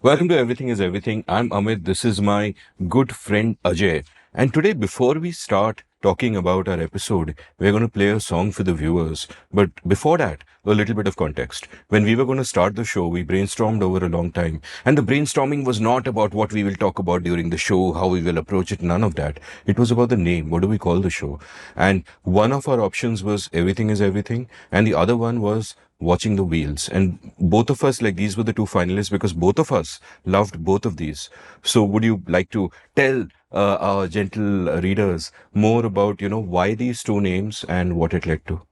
Welcome to Everything is Everything. I'm Amit. This is my good friend Ajay. And today, before we start talking about our episode, we're going to play a song for the viewers. But before that, a little bit of context. When we were going to start the show, we brainstormed over a long time. And the brainstorming was not about what we will talk about during the show, how we will approach it, none of that. It was about the name. What do we call the show? And one of our options was Everything is Everything. And the other one was Watching the Wheels. And both of us, like these were the two finalists because both of us loved both of these. So would you like to tell our gentle readers more about, why these two names and what it led to?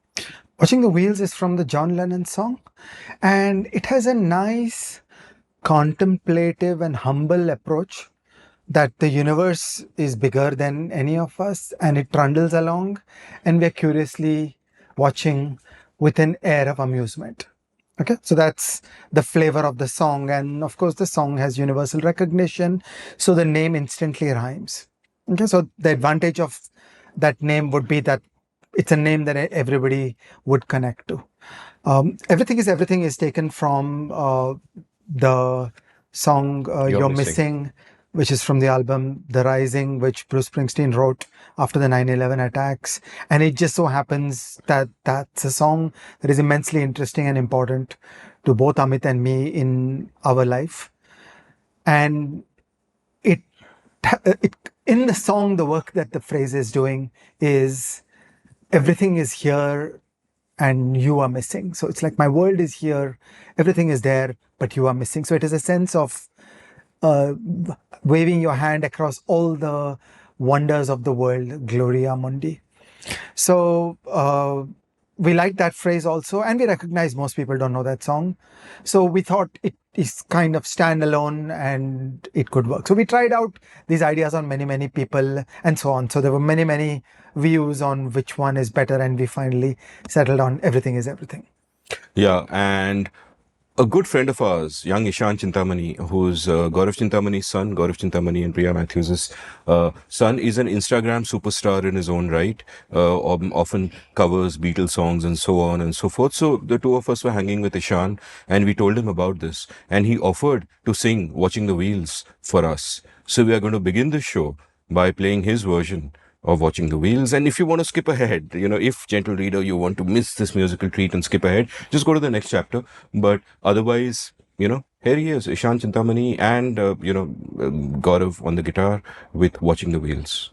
Watching the Wheels is from the John Lennon song, and it has a nice contemplative and humble approach that the universe is bigger than any of us and it trundles along, and we're curiously watching with an air of amusement. Okay, so that's the flavor of the song, and of course, the song has universal recognition, so the name instantly rhymes. Okay, so the advantage of that name would be that it's a name that everybody would connect to. Everything is Everything is taken from the song You're Missing, which is from the album The Rising, which Bruce Springsteen wrote after the 9/11 attacks. And it just so happens that that's a song that is immensely interesting and important to both Amit and me in our life. And it in the song, the work that the phrase is doing is everything is here and you are missing. So it's like my world is here, everything is there, but you are missing. So it is a sense of waving your hand across all the wonders of the world, Gloria Mundi. So we like that phrase also, and we recognize most people don't know that song. So we thought it is kind of standalone and it could work. So we tried out these ideas on many people and so on. So there were many views on which one is better, and we finally settled on Everything is Everything. Yeah, and a good friend of ours, young Ishaan Chintamani, who's Gaurav Chintamani's son, Gaurav Chintamani and Priya Matthews' son, is an Instagram superstar in his own right, often covers Beatles songs and so on and so forth. So the two of us were hanging with Ishaan and we told him about this. And he offered to sing Watching the Wheels for us. So we are going to begin the show by playing his version of Watching the Wheels. And if you want to skip ahead, if, gentle reader, you want to miss this musical treat and skip ahead, just go to the next chapter. But otherwise, here he is, Ishaan Chintamani and, Gaurav on the guitar with Watching the Wheels.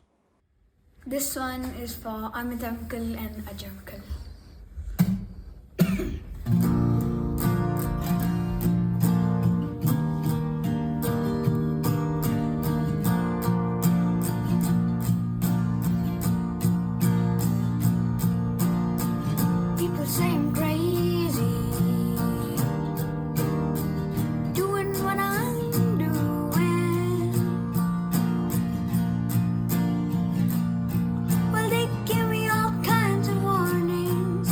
This one is for Amit Uncle and Ajay Uncle. People say I'm crazy, doing what I'm doing. Well, they give me all kinds of warnings.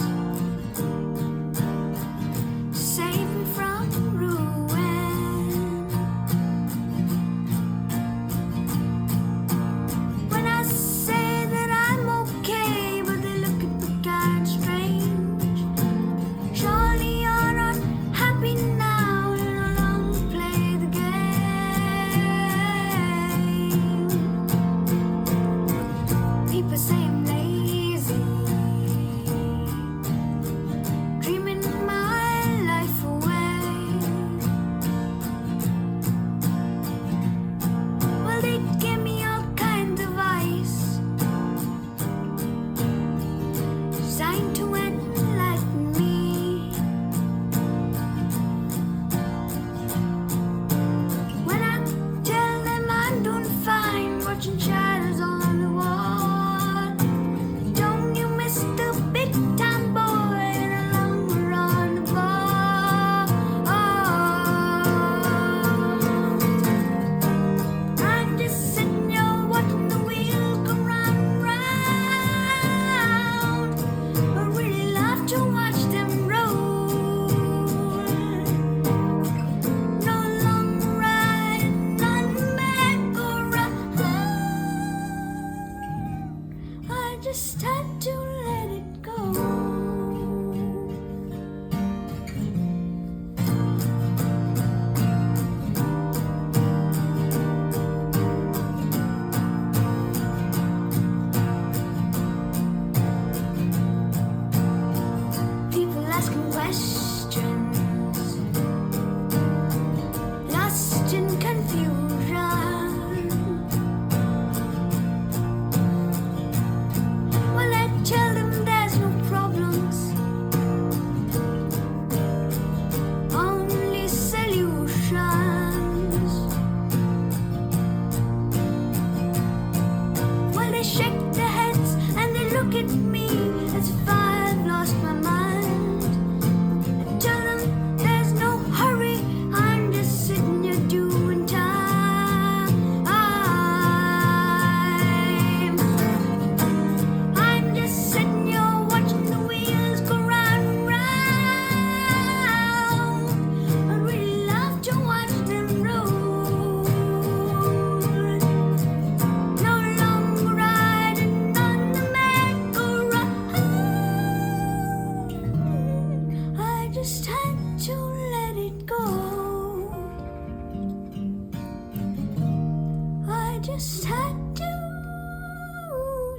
just had to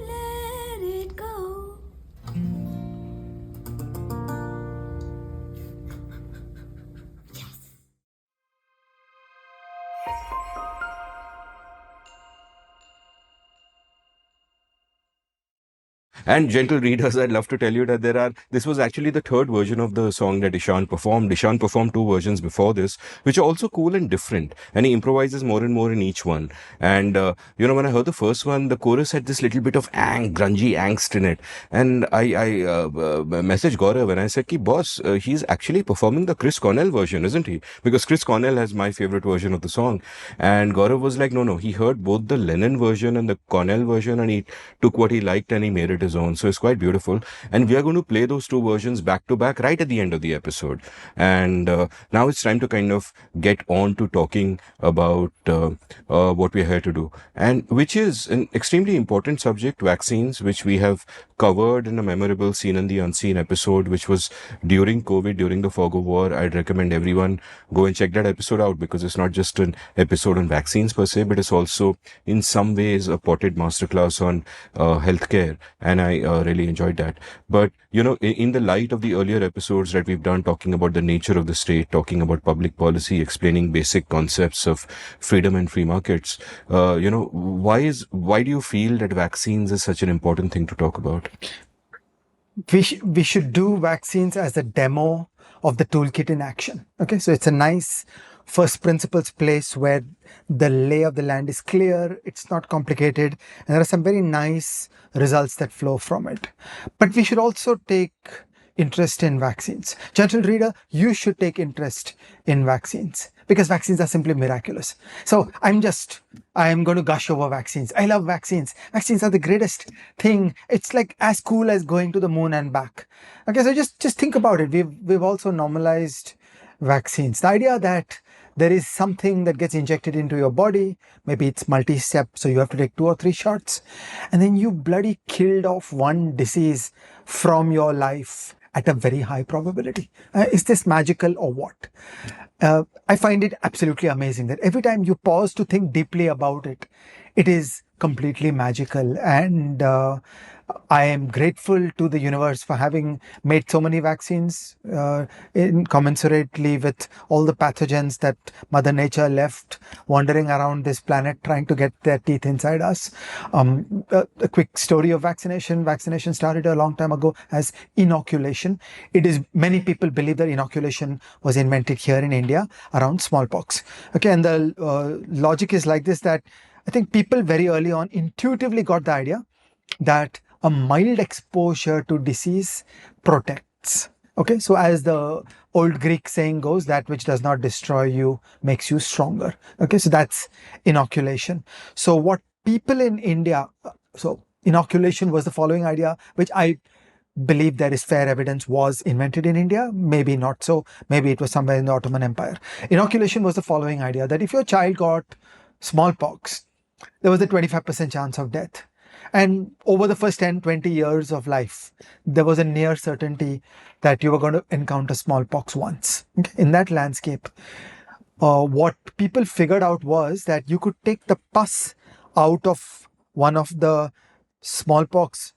let it go. And gentle readers, I'd love to tell you that this was actually the third version of the song that Ishaan performed. Ishaan performed two versions before this, which are also cool and different. And he improvises more and more in each one. And, when I heard the first one, the chorus had this little bit of grungy angst in it. And I messaged Gaurav and I said, Ki, boss, he's actually performing the Chris Cornell version, isn't he? Because Chris Cornell has my favorite version of the song. And Gaurav was like, no, he heard both the Lennon version and the Cornell version and he took what he liked and he made it his own. So it's quite beautiful. And we are going to play those two versions back to back right at the end of the episode. And now it's time to kind of get on to talking about what we're here to do. And which is an extremely important subject, vaccines, which we have covered in a memorable Seen and the Unseen episode, which was during COVID, during the fog of war. I'd recommend everyone go and check that episode out because it's not just an episode on vaccines per se, but it's also in some ways a potted masterclass on healthcare. And I really enjoyed that. But, in the light of the earlier episodes that we've done talking about the nature of the state, talking about public policy, explaining basic concepts of freedom and free markets, why do you feel that vaccines is such an important thing to talk about? We should do vaccines as a demo of the toolkit in action. Okay, so it's a nice first principles place where the lay of the land is clear, it's not complicated, and there are some very nice results that flow from it. But we should also take interest in vaccines. Gentle reader, you should take interest in vaccines because vaccines are simply miraculous. So I am going to gush over vaccines. I love vaccines. Vaccines are the greatest thing. It's like as cool as going to the moon and back. Okay, so just think about it. We've also normalized vaccines. The idea that there is something that gets injected into your body, maybe it's multi-step, so you have to take 2 or 3 shots, and then you bloody killed off one disease from your life at a very high probability. Is this magical or what? I find it absolutely amazing that every time you pause to think deeply about it, it is completely magical. And I am grateful to the universe for having made so many vaccines commensurately with all the pathogens that Mother Nature left wandering around this planet trying to get their teeth inside us. A quick story of vaccination. Vaccination started a long time ago as inoculation. Many people believe that inoculation was invented here in India around smallpox. Okay, and the logic is like this, that I think people very early on intuitively got the idea that a mild exposure to disease protects. Okay, so as the old Greek saying goes, that which does not destroy you makes you stronger. Okay, so that's inoculation. So what people in India, so inoculation was the following idea, which I believe there is fair evidence was invented in India, maybe not so, maybe it was somewhere in the Ottoman Empire. Inoculation was the following idea, that if your child got smallpox, there was a 25% chance of death. And over the first 10, 20 years of life, there was a near certainty that you were going to encounter smallpox once. Okay? In that landscape, what people figured out was that you could take the pus out of one of the smallpox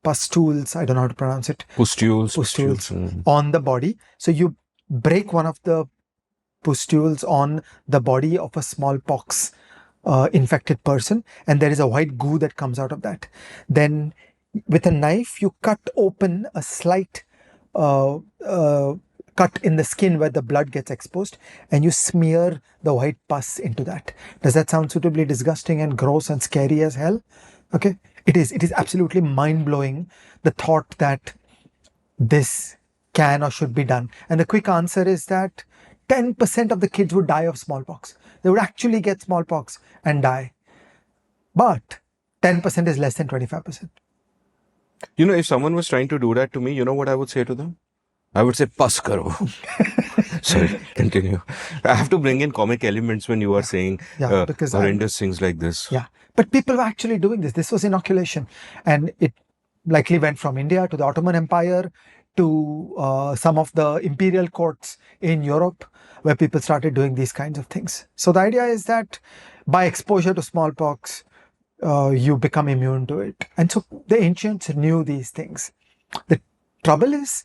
pustules, I don't know how to pronounce it. Pustules. On the body. So you break one of the pustules on the body of a smallpox infected person, and there is a white goo that comes out of that. Then with a knife, you cut open a slight cut in the skin where the blood gets exposed, and you smear the white pus into that. Does that sound suitably disgusting and gross and scary as hell? Okay, it is absolutely mind-blowing, the thought that this can or should be done. And the quick answer is that 10% of the kids would die of smallpox. They would actually get smallpox and die. But 10% is less than 25%. If someone was trying to do that to me, you know what I would say to them? I would say, "Pas karo." Sorry, continue. I have to bring in comic elements when you are saying because horrendous things like this. Yeah, but people were actually doing this. This was inoculation. And it likely went from India to the Ottoman Empire to some of the imperial courts in Europe. where people started doing these kinds of things. So the idea is that by exposure to smallpox, you become immune to it. And so the ancients knew these things. The trouble is,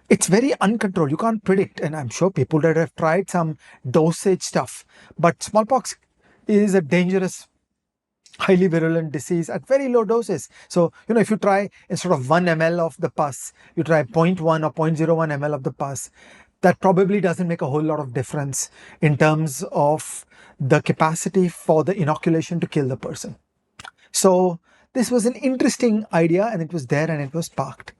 it's very uncontrolled. You can't predict. And I'm sure people that have tried some dosage stuff, but smallpox is a dangerous, highly virulent disease at very low doses. So, if you try, instead of 1 ml of the pus, you try 0.1 or 0.01 ml of the pus, that probably doesn't make a whole lot of difference in terms of the capacity for the inoculation to kill the person. So this was an interesting idea, and it was there and it was parked.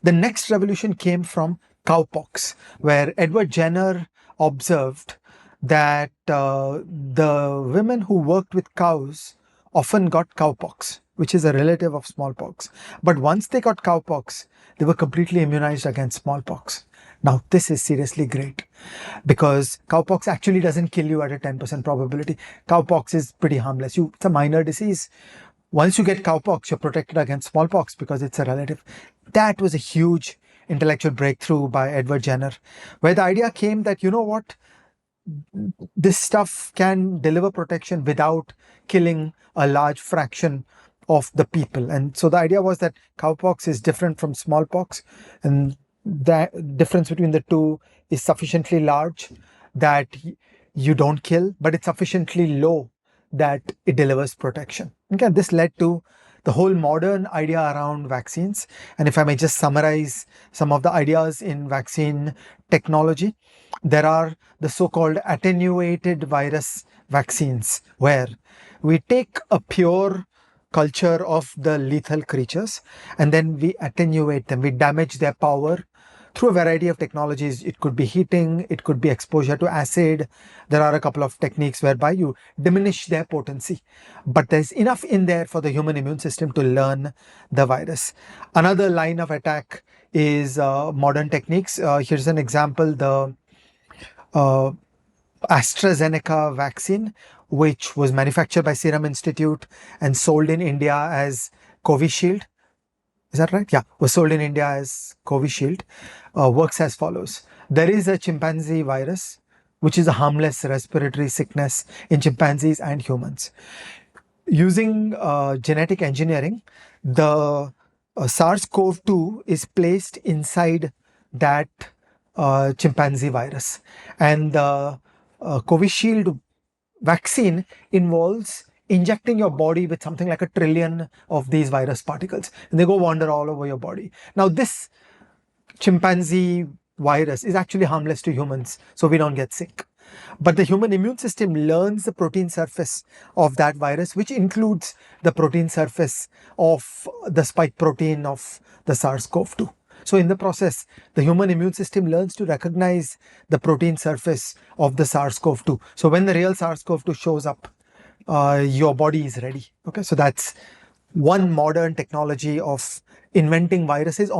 The next revolution came from cowpox, where Edward Jenner observed that the women who worked with cows often got cowpox, which is a relative of smallpox. But once they got cowpox, they were completely immunized against smallpox. Now, this is seriously great, because cowpox actually doesn't kill you at a 10% probability. Cowpox is pretty harmless. It's a minor disease. Once you get cowpox, you're protected against smallpox because it's a relative. That was a huge intellectual breakthrough by Edward Jenner, where the idea came that, this stuff can deliver protection without killing a large fraction of the people. And so the idea was that cowpox is different from smallpox, and the difference between the two is sufficiently large that you don't kill, but it's sufficiently low that it delivers protection. Okay, this led to the whole modern idea around vaccines. And if I may just summarize some of the ideas in vaccine technology, there are the so-called attenuated virus vaccines, where we take a pure culture of the lethal creatures and then we attenuate them, we damage their power through a variety of technologies. It could be heating, it could be exposure to acid. There are a couple of techniques whereby you diminish their potency, but there's enough in there for the human immune system to learn the virus. Another line of attack is modern techniques. Here's an example, the AstraZeneca vaccine, which was manufactured by Serum Institute and sold in India as Covishield. Is that right? Yeah, was sold in India as Covishield. Works as follows. There is a chimpanzee virus, which is a harmless respiratory sickness in chimpanzees and humans. Using genetic engineering, the SARS-CoV-2 is placed inside that chimpanzee virus. And the Covishield vaccine involves injecting your body with something like 1 trillion of these virus particles, and they go wander all over your body. Now, this chimpanzee virus is actually harmless to humans, so we don't get sick. But the human immune system learns the protein surface of that virus, which includes the protein surface of the spike protein of the SARS-CoV-2. So in the process, the human immune system learns to recognize the protein surface of the SARS-CoV-2. So when the real SARS-CoV-2 shows up, your body is ready. Okay, so that's one modern technology of inventing viruses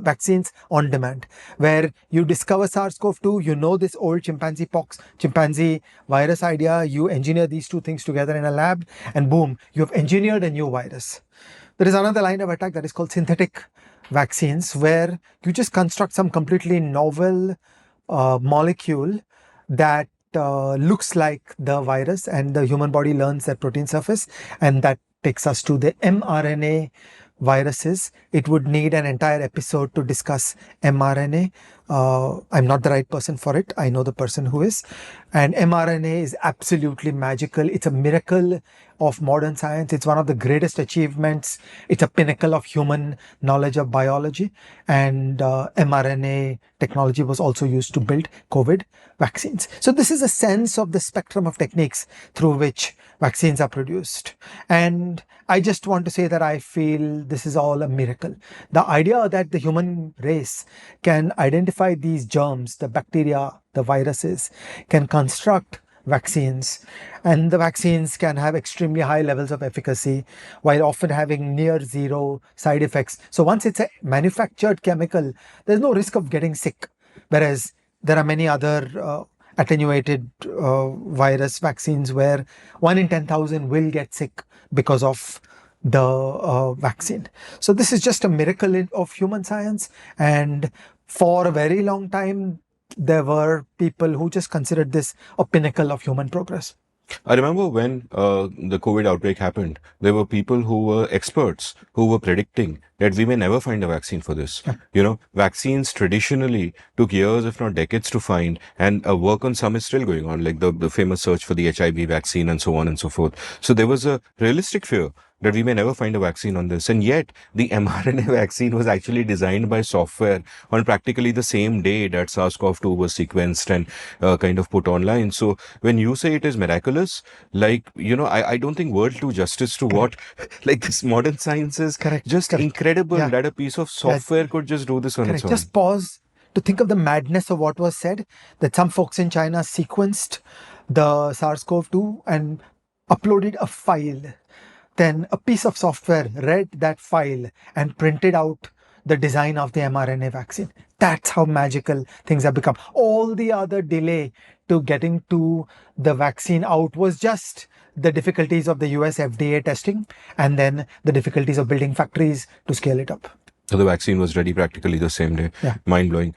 vaccines on demand, where you discover SARS-CoV-2, you know this old chimpanzee virus idea, you engineer these two things together in a lab, and boom, you have engineered a new virus. There is another line of attack that is called synthetic vaccines, where you just construct some completely novel molecule that looks like the virus, and the human body learns that protein surface, and that takes us to the mRNA viruses. It would need an entire episode to discuss mRNA. I'm not the right person for it. I know the person who is. And mRNA is absolutely magical. It's a miracle of modern science. It's one of the greatest achievements. It's a pinnacle of human knowledge of biology. And mRNA technology was also used to build COVID vaccines. So this is a sense of the spectrum of techniques through which vaccines are produced. And I just want to say that I feel this is all a miracle. The idea that the human race can identify these germs, the bacteria, the viruses, can construct vaccines, and the vaccines can have extremely high levels of efficacy while often having near zero side effects. So once it's a manufactured chemical, there's no risk of getting sick. Whereas there are many other attenuated virus vaccines where 1 in 10,000 will get sick because of the vaccine. So this is just a miracle of human science, and for a very long time there were people who just considered this a pinnacle of human progress. I remember when the COVID outbreak happened, there were people who were experts who were predicting that we may never find a vaccine for this. You know, vaccines traditionally took years, if not decades, to find, and work on some is still going on, like the famous search for the HIV vaccine and so on and so forth. So there was a realistic fear that we may never find a vaccine on this. And yet, the mRNA vaccine was actually designed by software on practically the same day that SARS-CoV-2 was sequenced and kind of put online. So when you say it is miraculous, like, you know, I don't think words do justice to what, like this modern science is just incredible that a piece of software could just do this on its own. Just pause to think of the madness of what was said, that some folks in China sequenced the SARS-CoV-2 and uploaded a file. Then a piece of software read that file and printed out the design of the mRNA vaccine. That's how magical things have become. All the other delay to getting to the vaccine out was just the difficulties of the US FDA testing and then the difficulties of building factories to scale it up. So the vaccine was ready practically the same day. Mind blowing.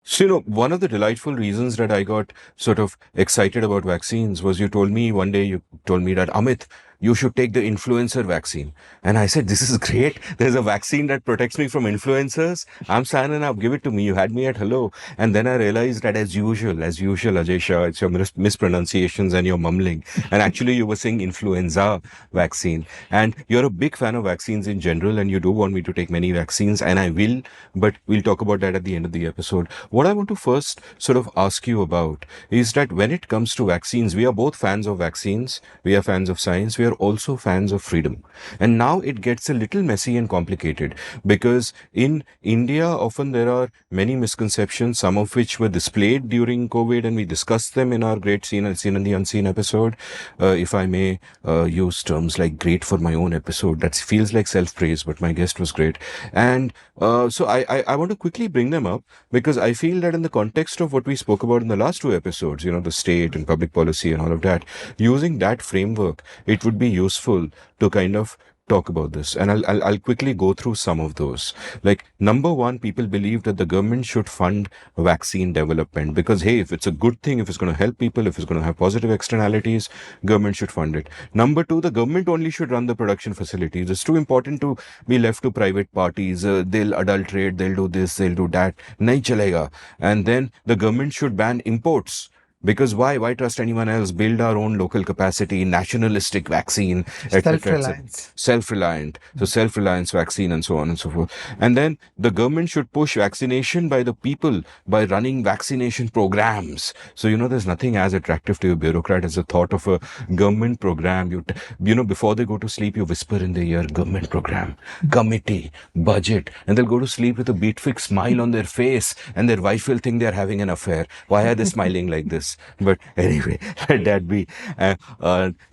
So, you know, one of the delightful reasons that I got sort of excited about vaccines was you told me one day, you told me that, Amit, you should take the influencer vaccine. And I said, this is great. There's a vaccine that protects me from influencers. I'm signing up. Give it to me. You had me at hello. And then I realized that as usual, Ajay Shah, it's your mispronunciations and your mumbling. And actually you were saying influenza vaccine. And you're a big fan of vaccines in general. And you do want me to take many vaccines. And I will. But we'll talk about that at the end of the episode. What I want to first sort of ask you about is that when it comes to vaccines, we are both fans of vaccines. We are fans of science. We are also fans of freedom. And now it gets a little messy and complicated because in India, often there are many misconceptions, some of which were displayed during COVID, and we discussed them in our great Seen and the Unseen episode. If I may use terms like great for my own episode, that feels like self-praise, but my guest was great. And so I want to quickly bring them up because I feel that in the context of what we spoke about in the last two episodes, you know, the state and public policy and all of that, using that framework, it would be useful to kind of talk about this. And I'll quickly go through some of those. Like, number one, people believe that the government should fund vaccine development because, hey, if it's a good thing, if it's going to help people, if it's going to have positive externalities, government should fund it. Number two, the government only should run the production facilities. It's too important to be left to private parties. They'll adulterate, they'll do this, they'll do that. Nahi chalega. And then the government should ban imports. Because why trust anyone else? Build our own local capacity, nationalistic vaccine, self-reliance. Self-reliant. So self-reliance vaccine and so on and so forth. And then the government should push vaccination by the people by running vaccination programs. So, you know, there's nothing as attractive to a bureaucrat as the thought of a government program. You know, before they go to sleep, you whisper in their ear, government program, committee, budget, and they'll go to sleep with a beat-fixed smile on their face and their wife will think they're having an affair. Why are they smiling like this? But anyway, let that be.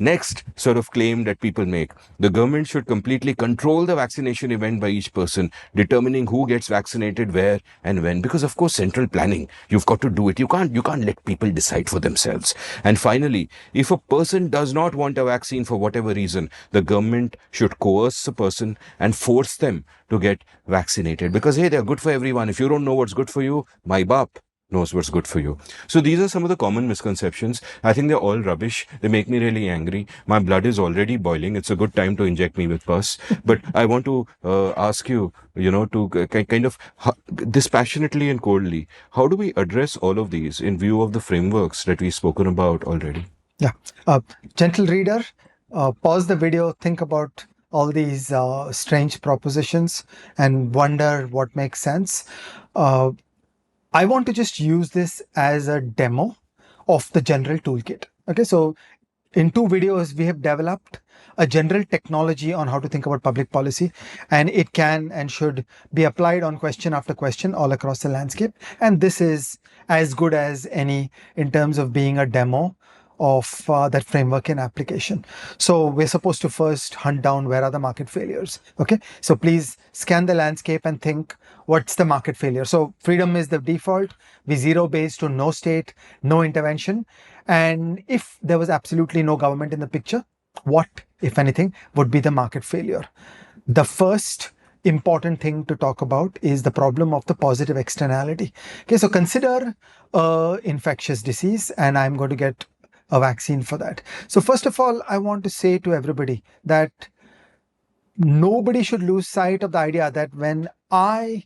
Next sort of claim that people make. The government should completely control the vaccination event by each person, determining who gets vaccinated, where and when. Because of course, central planning, you've got to do it. You can't let people decide for themselves. And finally, if a person does not want a vaccine for whatever reason, the government should coerce the person and force them to get vaccinated. Because hey, they're good for everyone. If you don't know what's good for you, my bap knows what's good for you. So these are some of the common misconceptions. I think they're all rubbish. They make me really angry. My blood is already boiling. It's a good time to inject me with pus. But I want to ask you, you know, to kind of dispassionately and coldly, how do we address all of these in view of the frameworks that we've spoken about already? Yeah. Gentle reader, pause the video, think about all these strange propositions and wonder what makes sense. I want to just use this as a demo of the general toolkit. Okay, so in 2 videos, we have developed a general technology on how to think about public policy, and it can and should be applied on question after question all across the landscape. And this is as good as any in terms of being a demo of that framework in application. So we're supposed to first hunt down where are the market failures. Okay, so please scan the landscape and think, what's the market failure? So freedom is the default. We zero base to no state, no intervention. And if there was absolutely no government in the picture, what, if anything, would be the market failure? The first important thing to talk about is the problem of the positive externality. Okay, so consider infectious disease, and I'm going to get a vaccine for that. So first of all, I want to say to everybody that nobody should lose sight of the idea that when I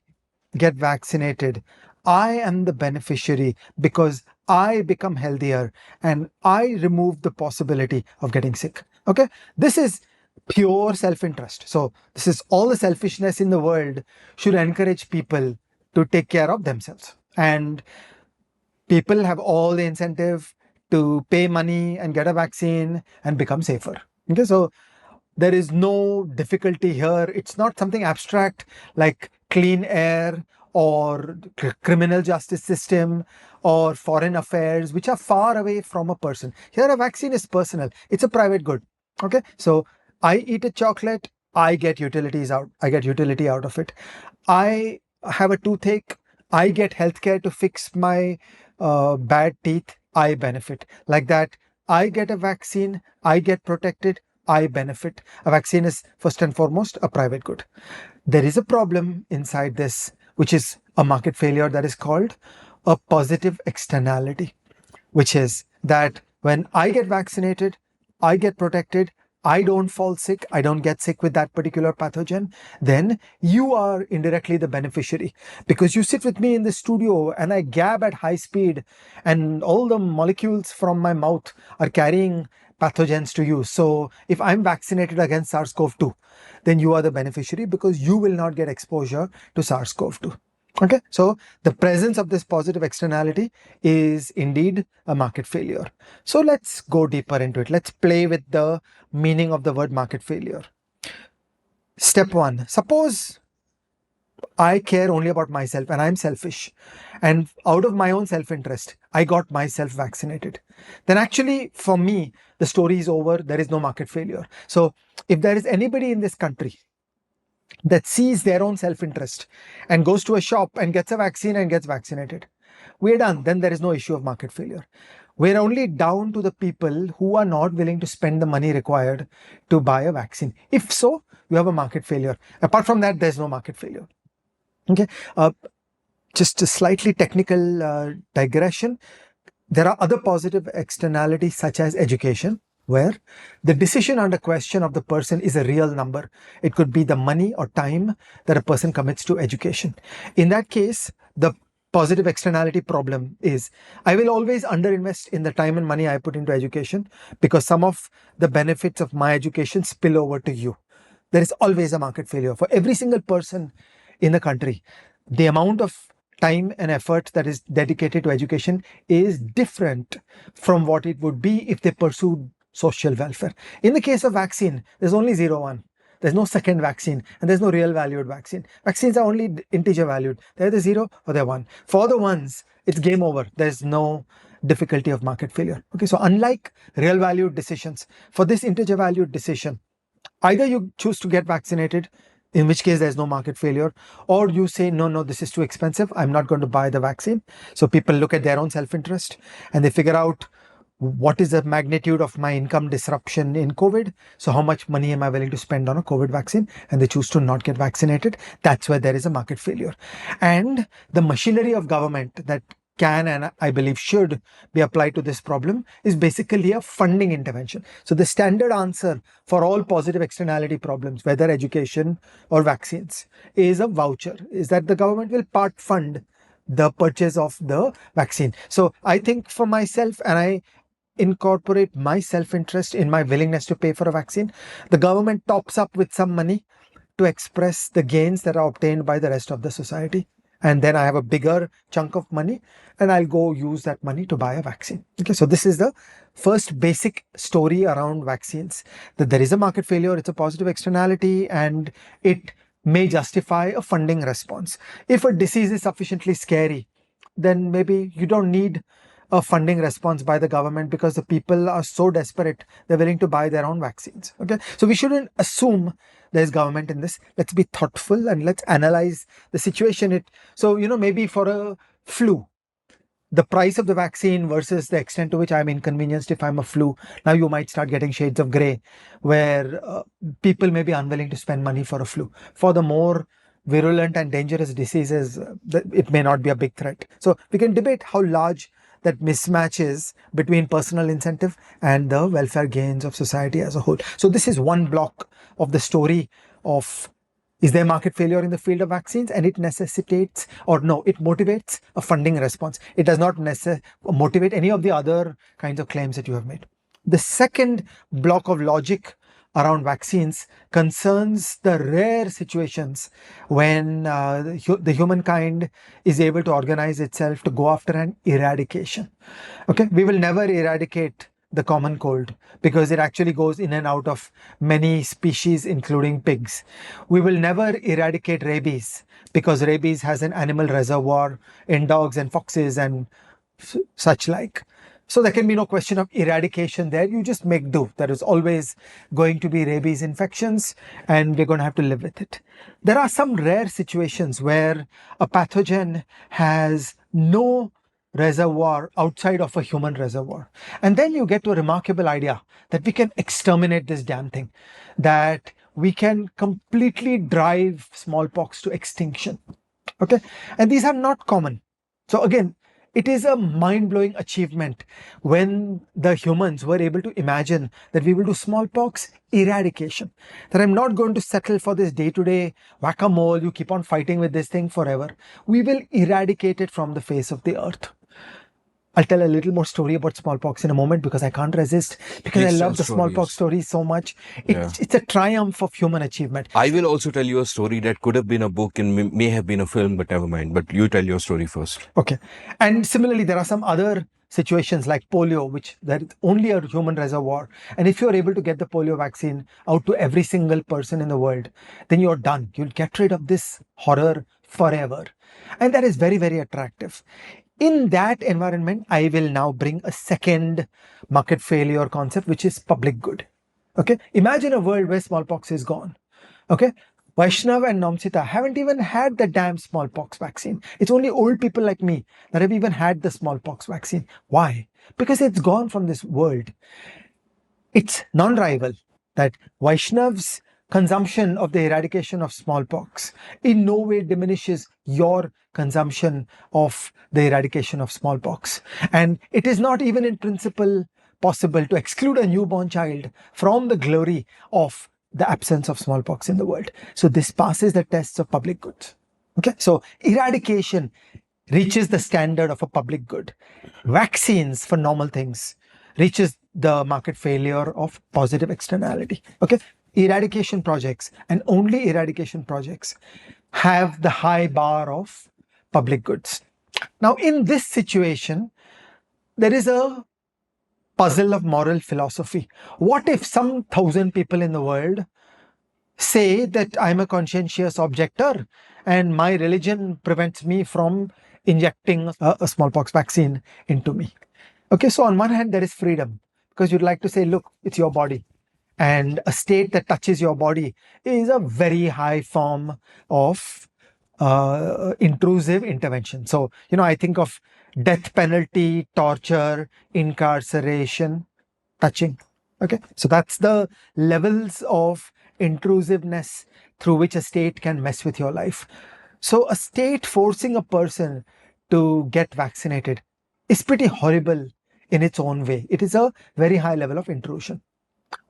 get vaccinated, I am the beneficiary because I become healthier and I remove the possibility of getting sick. Okay, this is pure self-interest. So this is all the selfishness in the world should encourage people to take care of themselves. And people have all the incentive to pay money and get a vaccine and become safer. Okay, so there is no difficulty here. It's not something abstract like clean air or criminal justice system or foreign affairs, which are far away from a person. Here, a vaccine is personal. It's a private good. Okay, so I eat a chocolate, I get utilities out. I get utility out of it. I have a toothache, I get healthcare to fix my bad teeth. I benefit. Like that, I get a vaccine, I get protected, I benefit. A vaccine is first and foremost a private good. There is a problem inside this, which is a market failure that is called a positive externality, which is that when I get vaccinated, I get protected, I don't fall sick, I don't get sick with that particular pathogen, then you are indirectly the beneficiary because you sit with me in the studio and I gab at high speed and all the molecules from my mouth are carrying pathogens to you. So if I'm vaccinated against SARS-CoV-2, then you are the beneficiary because you will not get exposure to SARS-CoV-2. Okay, so the presence of this positive externality is indeed a market failure. So let's go deeper into it. Let's play with the meaning of the word market failure. Step one, suppose I care only about myself and I'm selfish, and out of my own self-interest, I got myself vaccinated. Then actually, for me, the story is over. There is no market failure. So if there is anybody in this country that sees their own self-interest and goes to a shop and gets a vaccine and gets vaccinated, we're done. Then there is no issue of market failure. We're only down to the people who are not willing to spend the money required to buy a vaccine. If so, you have a market failure. Apart from that, there's no market failure. Okay, just a slightly technical digression. There are other positive externalities such as education, where the decision under question of the person is a real number. It could be the money or time that a person commits to education. In that case, the positive externality problem is I will always underinvest in the time and money I put into education because some of the benefits of my education spill over to you. There is always a market failure for every single person in the country. The amount of time and effort that is dedicated to education is different from what it would be if they pursued social welfare. In the case of vaccine, there's only 0-1. There's no second vaccine and there's no real valued vaccine. Vaccines are only integer valued. They're the 0 or they're 1. For the ones, it's game over. There's no difficulty of market failure. Okay, so unlike real valued decisions, for this integer valued decision, either you choose to get vaccinated, in which case there's no market failure, or you say, no, this is too expensive, I'm not going to buy the vaccine. So people look at their own self-interest and they figure out what is the magnitude of my income disruption in COVID. So how much money am I willing to spend on a COVID vaccine? And they choose to not get vaccinated. That's where there is a market failure. And the machinery of government that can and I believe should be applied to this problem is basically a funding intervention. So the standard answer for all positive externality problems, whether education or vaccines, is a voucher, is that the government will part fund the purchase of the vaccine. So I think for myself, and I incorporate my self-interest in my willingness to pay for a vaccine, the government tops up with some money to express the gains that are obtained by the rest of the society. And then I have a bigger chunk of money and I'll go use that money to buy a vaccine. Okay, so this is the first basic story around vaccines, that there is a market failure, it's a positive externality, and it may justify a funding response. If a disease is sufficiently scary, then maybe you don't need a funding response by the government because the people are so desperate, they're willing to buy their own vaccines. Okay, so we shouldn't assume there's government in this. Let's be thoughtful and let's analyze the situation. So, maybe for a flu, the price of the vaccine versus the extent to which I'm inconvenienced if I'm a flu. Now you might start getting shades of gray where people may be unwilling to spend money for a flu. For the more virulent and dangerous diseases, it may not be a big threat. So we can debate how large that mismatch is between personal incentive and the welfare gains of society as a whole. So this is one block of the story of, is there market failure in the field of vaccines? And it necessitates, or no, it motivates a funding response. It does not motivate any of the other kinds of claims that you have made. The second block of logic around vaccines concerns the rare situations when the humankind is able to organize itself to go after an eradication. Okay, we will never eradicate the common cold because it actually goes in and out of many species, including pigs. We will never eradicate rabies because rabies has an animal reservoir in dogs and foxes and such like. So there can be no question of eradication there. You just make do. There is always going to be rabies infections and we're going to have to live with it. There are some rare situations where a pathogen has no reservoir outside of a human reservoir. And then you get to a remarkable idea that we can exterminate this damn thing, that we can completely drive smallpox to extinction. Okay. And these are not common. So again, it is a mind-blowing achievement when the humans were able to imagine that we will do smallpox eradication. That I'm not going to settle for this day-to-day whack-a-mole, you keep on fighting with this thing forever. We will eradicate it from the face of the earth. I'll tell a little more story about smallpox in a moment because I can't resist, because Please I tell love the smallpox story so much. Yeah. It's a triumph of human achievement. I will also tell you a story that could have been a book and may have been a film, but never mind. But you tell your story first. Okay. And similarly, there are some other situations like polio, which there is only a human reservoir. And if you're able to get the polio vaccine out to every single person in the world, then you're done. You'll get rid of this horror forever. And that is very, very attractive. In that environment, I will now bring a second market failure concept, which is public good. Okay. Imagine a world where smallpox is gone. Okay. Vaishnav and Namsita haven't even had the damn smallpox vaccine. It's only old people like me that have even had the smallpox vaccine. Why? Because it's gone from this world. It's non-rival that Vaishnav's consumption of the eradication of smallpox in no way diminishes your consumption of the eradication of smallpox. And it is not even in principle possible to exclude a newborn child from the glory of the absence of smallpox in the world. So this passes the tests of public good. Okay, so eradication reaches the standard of a public good. Vaccines for normal things reaches the market failure of positive externality. Okay, eradication projects and only eradication projects have the high bar of public goods. Now, in this situation, there is a puzzle of moral philosophy. What if some 1,000 people in the world say that I'm a conscientious objector and my religion prevents me from injecting a smallpox vaccine into me? Okay, so on one hand, there is freedom because you'd like to say, look, it's your body. And a state that touches your body is a very high form of intrusive intervention. So, I think of death penalty, torture, incarceration, touching. Okay, so that's the levels of intrusiveness through which a state can mess with your life. So a state forcing a person to get vaccinated is pretty horrible in its own way. It is a very high level of intrusion.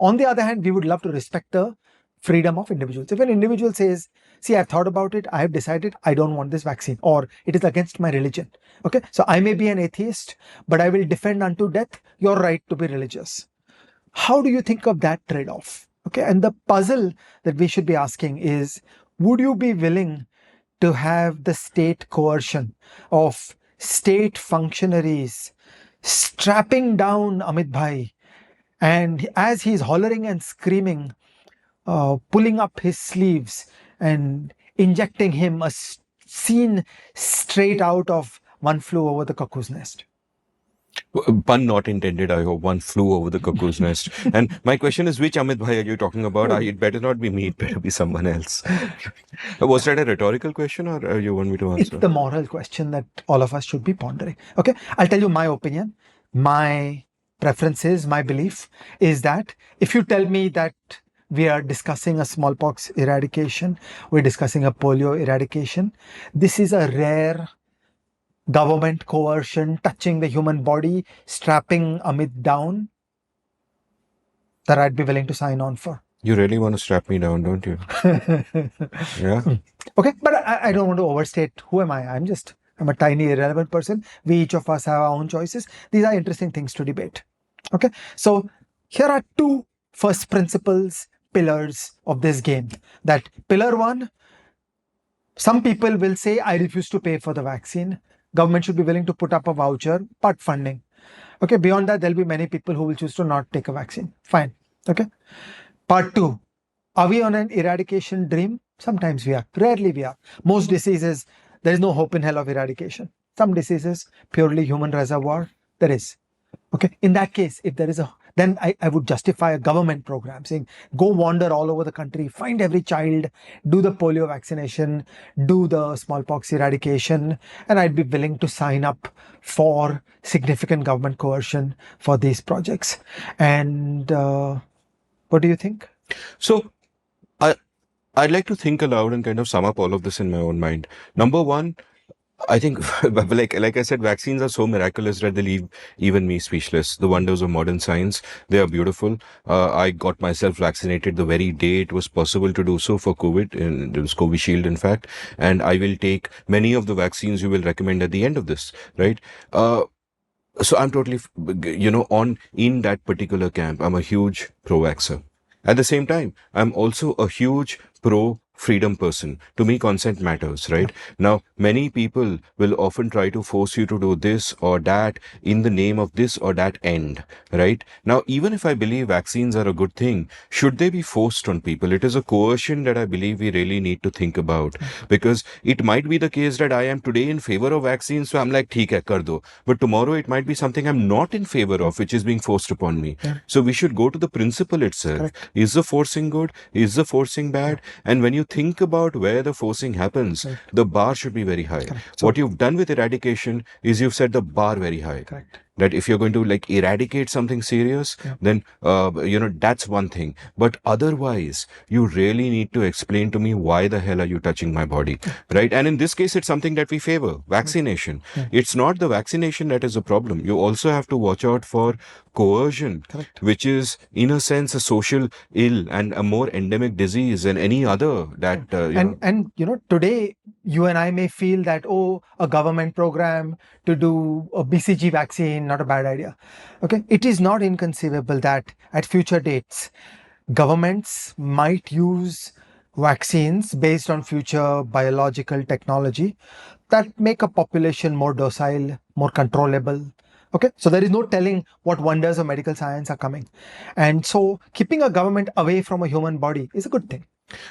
On the other hand, we would love to respect the freedom of individuals. If an individual says, see, I've thought about it, I have decided I don't want this vaccine, or it is against my religion. Okay, so I may be an atheist, but I will defend unto death your right to be religious. How do you think of that trade-off? Okay, and the puzzle that we should be asking is, would you be willing to have the state coercion of state functionaries strapping down Amit Bhai, and as he's hollering and screaming, pulling up his sleeves and injecting him a scene straight out of One Flew Over the Cuckoo's Nest? Pun not intended, I hope. One flew over the cuckoo's nest. And my question is, which Amit Bhai are you talking about? It better not be me. It better be someone else. Was that a rhetorical question, or you want me to It's answer? the moral question that all of us should be pondering. Okay, I'll tell you my opinion. My preferences, my belief is that if you tell me that we are discussing a smallpox eradication, we're discussing a polio eradication, this is a rare government coercion touching the human body, strapping Amit down, that I'd be willing to sign on for. You really want to strap me down, don't you? Yeah. Okay, but I don't want to overstate. Who am I? I'm a tiny, irrelevant person. We each of us have our own choices. These are interesting things to debate. Okay, so here are two first principles, pillars of this game. That pillar one, some people will say, I refuse to pay for the vaccine. Government should be willing to put up a voucher, part funding. Okay, beyond that, there'll be many people who will choose to not take a vaccine. Fine. Okay. Part two, are we on an eradication dream? Sometimes we are. Rarely we are. Most diseases, there is no hope in hell of eradication. Some diseases, purely human reservoir, there is. Okay. In that case, if there is then I would justify a government program saying, go wander all over the country, find every child, do the polio vaccination, do the smallpox eradication, and I'd be willing to sign up for significant government coercion for these projects. And what do you think? So, I'd like to think aloud and kind of sum up all of this in my own mind. Number one, I think, like I said, vaccines are so miraculous that they leave even me speechless. The wonders of modern science, they are beautiful. I got myself vaccinated the very day it was possible to do so for COVID, and it was Covishield, in fact. And I will take many of the vaccines you will recommend at the end of this, right? So I'm totally, in that particular camp. I'm a huge pro-vaxxer. At the same time, I'm also a huge pro-freedom person. To me, consent matters, right? Now, many people will often try to force you to do this or that in the name of this or that end, right? Now, even if I believe vaccines are a good thing, should they be forced on people? It is a coercion that I believe we really need to think about, because it might be the case that I am today in favor of vaccines, so I'm like, theek hai, kar do. But tomorrow it might be something I'm not in favor of, which is being forced upon me. So we should go to the principle itself. Correct. Is the forcing good? Is the forcing bad? And when you think about where the forcing happens, the bar should be very high. So- What you've done with eradication is you've set the bar very high. Correct. That if you're going to like eradicate something serious, then that's one thing. But otherwise, you really need to explain to me why the hell are you touching my body, right? And in this case, it's something that we favor: vaccination. It's not the vaccination that is a problem. You also have to watch out for coercion, Correct. which is in a sense a social ill and a more endemic disease than any other. That And today you and I may feel that, oh, a government program to do a BCG vaccine, not a bad idea. Okay, it is not inconceivable that at future dates, governments might use vaccines based on future biological technology that make a population more docile, more controllable. Okay, so there is no telling what wonders of medical science are coming. And so keeping a government away from a human body is a good thing.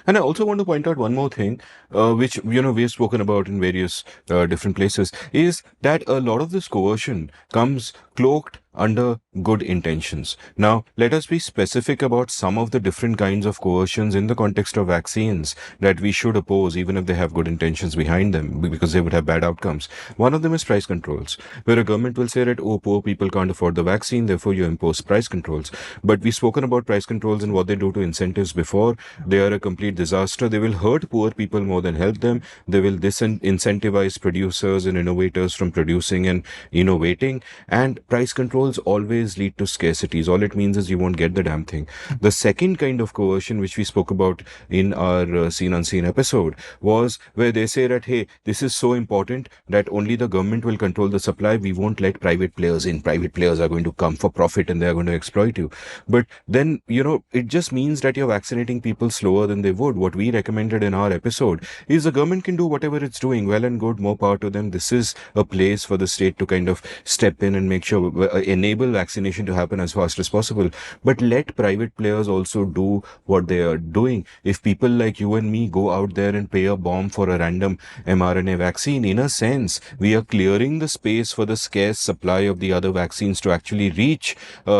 And I also want to point out one more thing, which we've spoken about in various different places, is that a lot of this coercion comes cloaked under good intentions. Now, let us be specific about some of the different kinds of coercions in the context of vaccines that we should oppose, even if they have good intentions behind them, because they would have bad outcomes. One of them is price controls, where a government will say that, oh, poor people can't afford the vaccine, therefore you impose price controls. But we've spoken about price controls and what they do to incentives before. They are a complete disaster. They will hurt poor people more than help them. They will disincentivize producers and innovators from producing and innovating. And price controls always lead to scarcities. All it means is you won't get the damn thing. The second kind of coercion, which we spoke about in our Seen Unseen episode, was where they say that, hey, this is so important that only the government will control the supply. We won't let private players in. Private players are going to come for profit and they're going to exploit you. But then, it just means that you're vaccinating people slower than they would. What we recommended in our episode is the government can do whatever it's doing. Well and good, more power to them. This is a place for the state to kind of step in and make sure enable vaccination to happen as fast as possible. But let private players also do what they are doing. If people like you and me go out there and pay a bomb for a random mRNA vaccine, in a sense, we are clearing the space for the scarce supply of the other vaccines to actually reach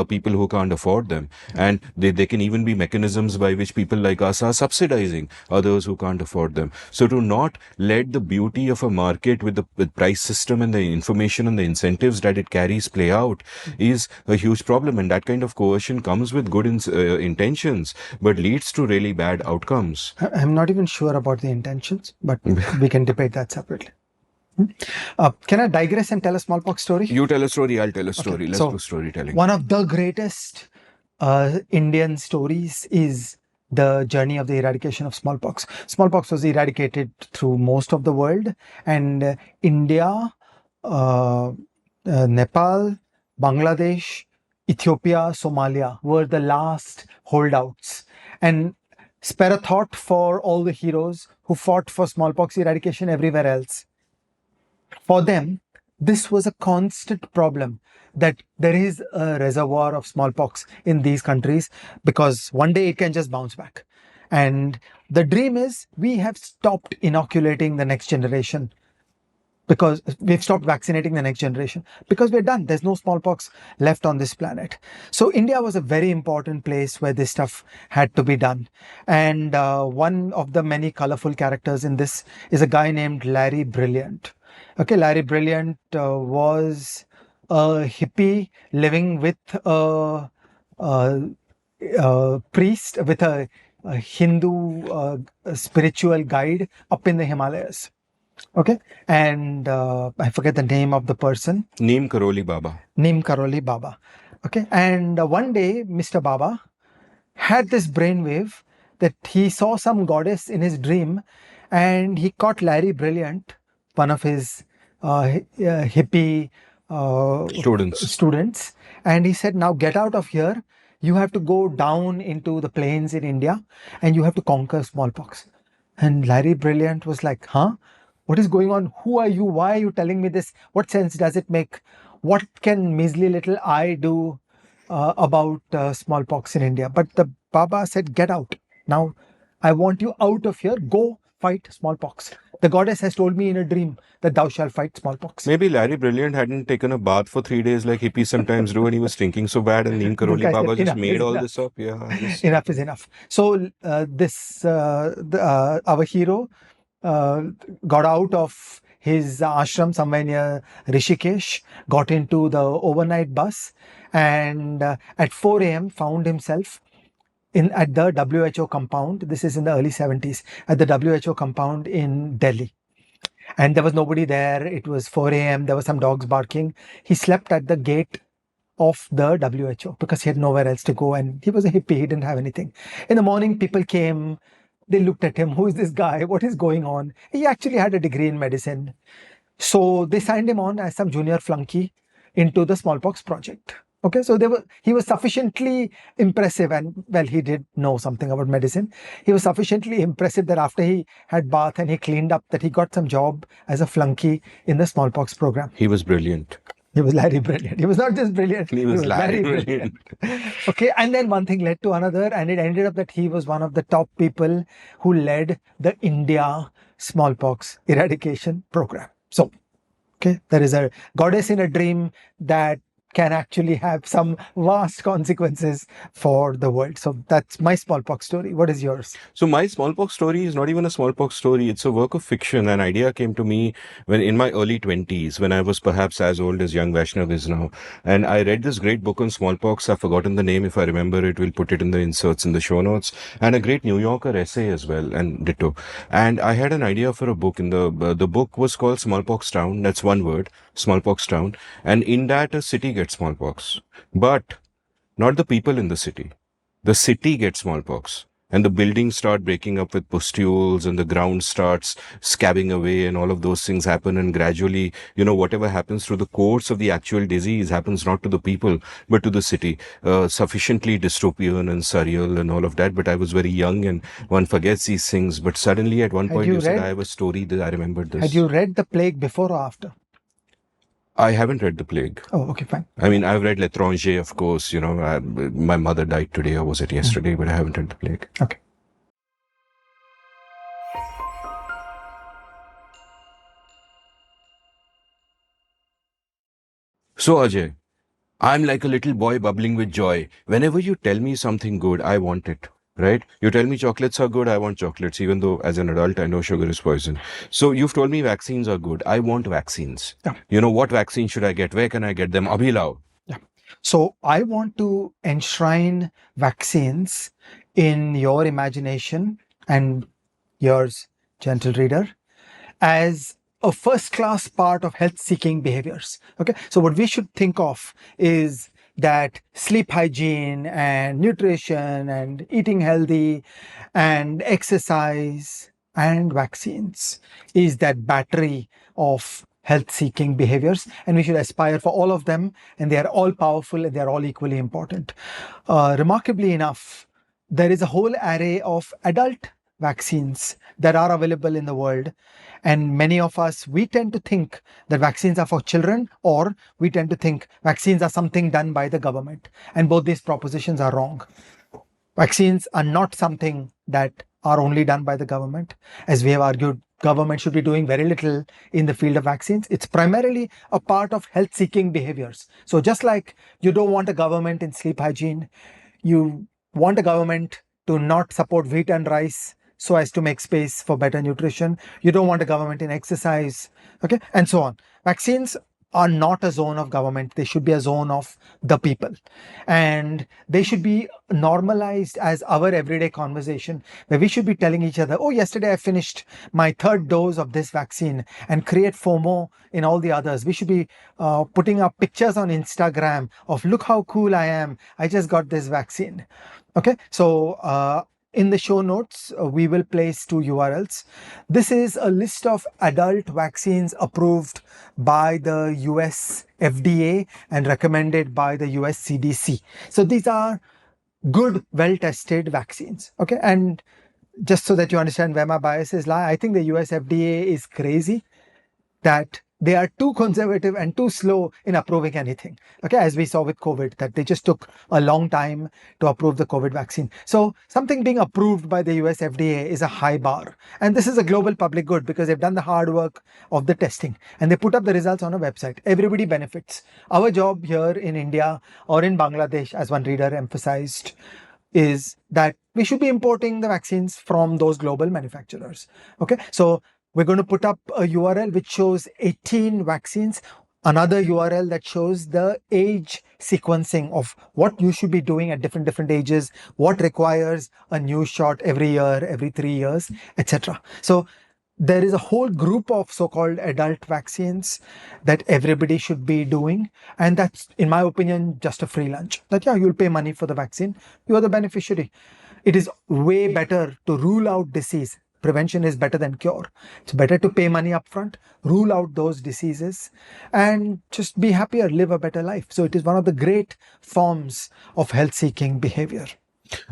people who can't afford them. And they can even be mechanisms by which people like us are subsidizing others who can't afford them. So to not let the beauty of a market with the price system and the information and the incentives that it carries play out is a huge problem. And that kind of coercion comes with good intentions, but leads to really bad outcomes. I'm not even sure about the intentions, but we can debate that separately. Can I digress and tell a smallpox story? You tell a story, I'll tell a story. Okay, Let's so do storytelling. One of the greatest Indian stories is the journey of the eradication of smallpox. Smallpox was eradicated through most of the world, and India, Nepal, Bangladesh, Ethiopia, Somalia were the last holdouts. And spare a thought for all the heroes who fought for smallpox eradication everywhere else. For them, this was a constant problem, that there is a reservoir of smallpox in these countries because one day it can just bounce back. And the dream is we have stopped inoculating the next generation, because we've stopped vaccinating the next generation, because we're done. There's no smallpox left on this planet. So India was a very important place where this stuff had to be done. And one of the many colorful characters in this is a guy named Larry Brilliant. Okay, Larry Brilliant was a hippie living with a priest, with a Hindu spiritual guide up in the Himalayas. Okay, and I forget the name of the person. Neem Karoli Baba. Neem Karoli Baba. Okay, and one day Mr. Baba had this brainwave that he saw some goddess in his dream, and he caught Larry Brilliant, one of his hippie students, and he said, now get out of here. You have to go down into the plains in India and you have to conquer smallpox. And Larry Brilliant was like, huh? What is going on? Who are you? Why are you telling me this? What sense does it make? What can measly little I do about smallpox in India? But the Baba said, get out. Now, I want you out of here. Go fight smallpox. The goddess has told me in a dream that thou shalt fight smallpox. Maybe Larry Brilliant hadn't taken a bath for 3 days like hippies sometimes do, and he was stinking so bad, and Neem Karoli Baba just made all this up. Yeah. Enough is enough. So our hero got out of his ashram somewhere near Rishikesh, got into the overnight bus, and at 4 a.m. found himself at the WHO compound. This is in the early 70s, at the WHO compound in Delhi. And there was nobody there. It was 4 a.m. There were some dogs barking. He slept at the gate of the WHO because he had nowhere else to go, and he was a hippie. He didn't have anything. In the morning, people came. They looked at him. Who is this guy? What is going on? He actually had a degree in medicine. So they signed him on as some junior flunky into the smallpox project. Okay, so he was sufficiently impressive, and well, he did know something about medicine. He was sufficiently impressive that after he had bath and he cleaned up, that he got some job as a flunky in the smallpox program. He was brilliant. He was Larry Brilliant. He was not just brilliant. He was Larry Brilliant. Okay, and then one thing led to another, and it ended up that he was one of the top people who led the India smallpox eradication program. So, okay, there is a goddess in a dream that can actually have some vast consequences for the world. So that's my smallpox story. What is yours? So my smallpox story is not even a smallpox story. It's a work of fiction. An idea came to me when in my early 20s, when I was perhaps as old as young Vaishnav is now. And I read this great book on smallpox. I've forgotten the name. If I remember it, we'll put it in the inserts in the show notes. And a great New Yorker essay as well, and ditto. And I had an idea for a book. The book was called Smallpox Town. That's one word, Smallpox Town. And in that, a city gets smallpox, but not the people in the city. The city gets smallpox, and the buildings start breaking up with pustules, and the ground starts scabbing away, and all of those things happen. And gradually, whatever happens through the course of the actual disease happens not to the people, but to the city. Sufficiently dystopian and surreal and all of that. But I was very young, and one forgets these things. But suddenly, at one point, you said, I have a story that I remembered this. Had you read The Plague before or after? I haven't read The Plague. Oh, okay, fine. I mean, I've read L'étranger, of course. My mother died today, or was it yesterday? But I haven't read The Plague. Okay. So, Ajay, I'm like a little boy bubbling with joy. Whenever you tell me something good, I want it. Right? You tell me chocolates are good, I want chocolates, even though as an adult I know sugar is poison. So you've told me vaccines are good. I want vaccines. Yeah. What vaccine should I get? Where can I get them? Abhi lao. Yeah. So I want to enshrine vaccines in your imagination and yours, gentle reader, as a first class part of health seeking behaviors. Okay. So what we should think of is that sleep hygiene and nutrition and eating healthy and exercise and vaccines is that battery of health seeking behaviors, and we should aspire for all of them, and they are all powerful and they are all equally important. Remarkably enough, there is a whole array of adult vaccines that are available in the world, and many of us, we tend to think that vaccines are for children, or we tend to think vaccines are something done by the government, and both these propositions are wrong. Vaccines are not something that are only done by the government. As we have argued, government should be doing very little in the field of vaccines. It's primarily a part of health seeking behaviors. So just like you don't want a government in sleep hygiene, you want a government to not support wheat and rice so as to make space for better nutrition. You don't want a government in exercise, okay, and so on. Vaccines are not a zone of government. They should be a zone of the people. And they should be normalized as our everyday conversation, where we should be telling each other, oh, yesterday I finished my 3rd dose of this vaccine, and create FOMO in all the others. We should be putting up pictures on Instagram of, look how cool I am. I just got this vaccine. Okay. So, in the show notes, we will place 2 URLs. This is a list of adult vaccines approved by the US FDA and recommended by the US CDC. So these are good, well-tested vaccines. Okay. And just so that you understand where my biases lie, I think the US FDA is crazy that they are too conservative and too slow in approving anything. Okay, as we saw with COVID, that they just took a long time to approve the COVID vaccine. So something being approved by the US FDA is a high bar. And this is a global public good because they've done the hard work of the testing and they put up the results on a website. Everybody benefits. Our job here in India or in Bangladesh, as one reader emphasized, is that we should be importing the vaccines from those global manufacturers. Okay, so we're going to put up a URL which shows 18 vaccines, another URL that shows the age sequencing of what you should be doing at different ages, what requires a new shot every year, every 3 years, etc. So there is a whole group of so-called adult vaccines that everybody should be doing. And that's, in my opinion, just a free lunch. That, yeah, you'll pay money for the vaccine. You are the beneficiary. It is way better to rule out disease. Prevention is better than cure. It's better to pay money upfront, rule out those diseases, and just be happier, live a better life. So it is one of the great forms of health-seeking behavior.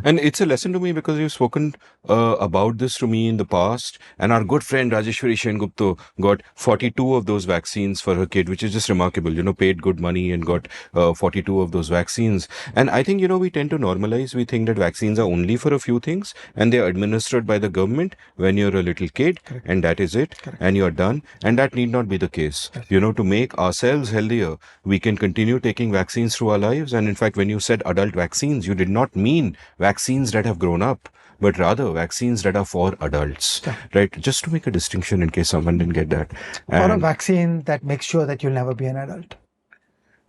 And it's a lesson to me because you've spoken about this to me in the past. And our good friend Rajeshwari Shengupta got 42 of those vaccines for her kid, which is just remarkable. Paid good money and got 42 of those vaccines. And I think, we tend to normalize. We think that vaccines are only for a few things and they're administered by the government when you're a little kid. Correct. And that is it. Correct. And you're done. And that need not be the case. Yes. To make ourselves healthier, we can continue taking vaccines through our lives. And in fact, when you said adult vaccines, you did not mean vaccines that have grown up, but rather vaccines that are for adults, right? Just to make a distinction in case someone didn't get that. Or a vaccine that makes sure that you'll never be an adult.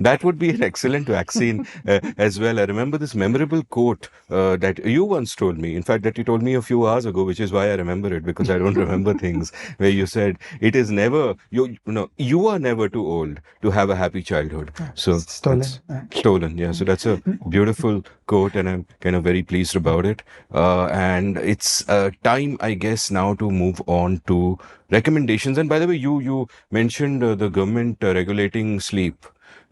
That would be an excellent vaccine as well. I remember this memorable quote that you once told me, in fact, that you told me a few hours ago, which is why I remember it, because I don't remember things, where you said, it is never, you are never too old to have a happy childhood. So stolen. Stolen, yeah. So that's a beautiful quote and I'm kind of very pleased about it. And it's time, I guess, now to move on to recommendations. And by the way, you mentioned the government regulating sleep.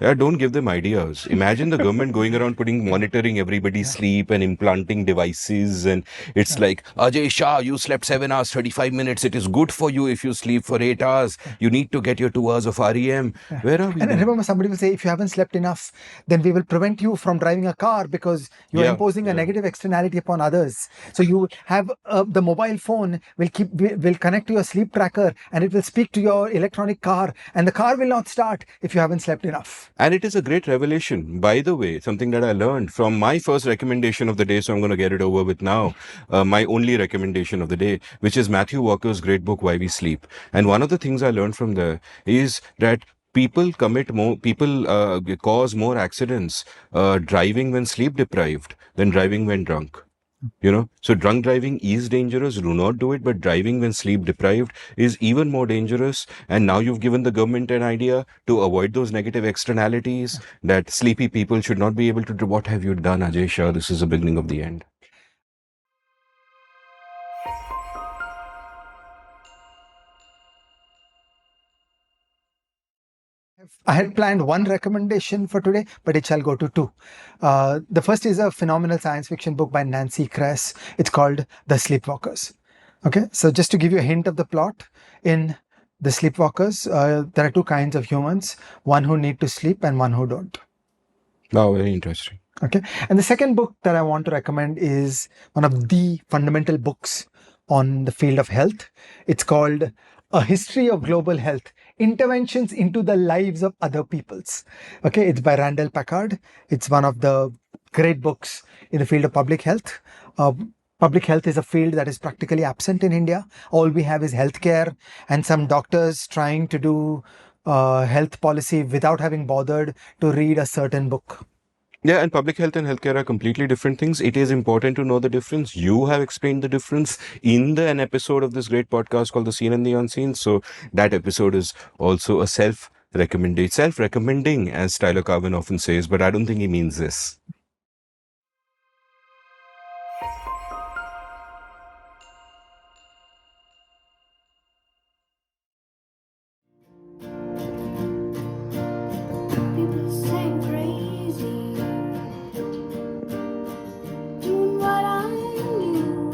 Yeah, don't give them ideas. Imagine the government going around monitoring everybody's sleep and implanting devices, and it's like, Ajay Shah, you slept 7 hours 35 minutes. It is good for you if you sleep for 8 hours. You need to get your 2 hours of REM. Where are we? And now? remember, somebody will say, if you haven't slept enough, then we will prevent you from driving a car because you're imposing a negative externality upon others. So you have the mobile phone will connect to your sleep tracker, and it will speak to your electronic car, and the car will not start if you haven't slept enough. And it is a great revelation. By the way, something that I learned from my first recommendation of the day, so I'm going to get it over with now. My only recommendation of the day, which is Matthew Walker's great book, Why We Sleep. And one of the things I learned from there is that people cause more accidents driving when sleep deprived than driving when drunk. So drunk driving is dangerous. Do not do it. But driving when sleep deprived is even more dangerous. And now you've given the government an idea to avoid those negative externalities that sleepy people should not be able to do. What have you done, Ajay Shah? This is the beginning of the end. I had planned one recommendation for today, but it shall go to two. The first is a phenomenal science fiction book by Nancy Kress. It's called The Sleepwalkers. Okay, so just to give you a hint of the plot, in The Sleepwalkers, there are two kinds of humans, one who need to sleep and one who don't. Wow, very interesting. Okay, and the second book that I want to recommend is one of the fundamental books on the field of health. It's called A History of Global Health, Interventions into the Lives of Other Peoples. Okay, it's by Randall Packard. It's one of the great books in the field of public health. Public health is a field that is practically absent in India. All we have is healthcare and some doctors trying to do health policy without having bothered to read a certain book. Yeah, and public health and healthcare are completely different things. It is important to know the difference. You have explained the difference in an episode of this great podcast called The Seen and the Unseen. So that episode is also a self-recommending, as Tyler Carvin often says, but I don't think he means this. People say I'm crazy, doing what I knew.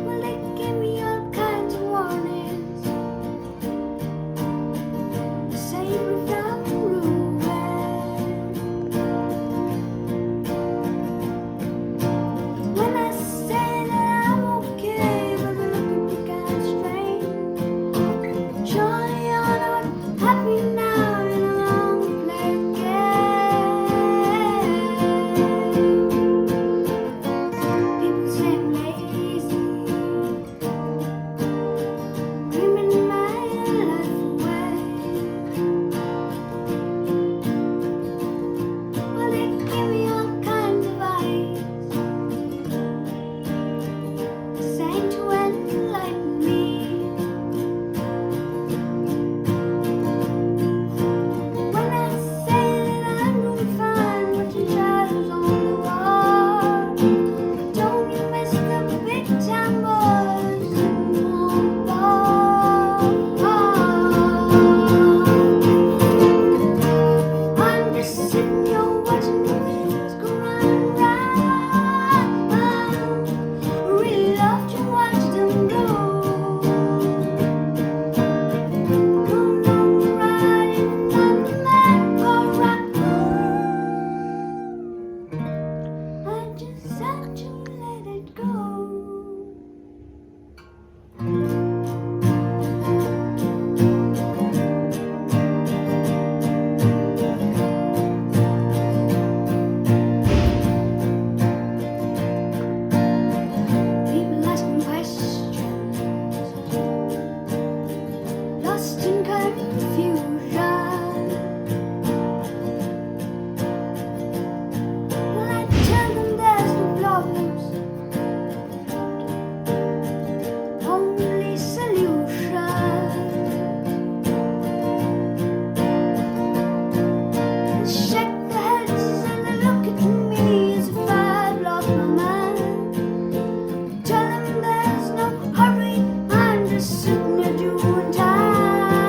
Well, they give me all kinds of warnings, say without ruin. When I say that I'm okay, but they look at me kind of strange. Surely you're not happy now in a long played game. People say I'm lazy, dreaming my life away. Well, they give me all kinds of advice, saying to enlighten me. When I say that I'm doing fine, watching shadows on the wall, don't you miss the big time boys sitting on the ball? I'm just sitting here watching the wheels go round and round. Really love to watch them go. Going on the ride in another merry-go-round. I just had to let it go. People asking questions, lost in confusion. Well, I tell them there's no problems, only solutions. They shake their heads and they look at me as if I've lost my mind. Tell them there's no hurry, I'm just sitting here doing time.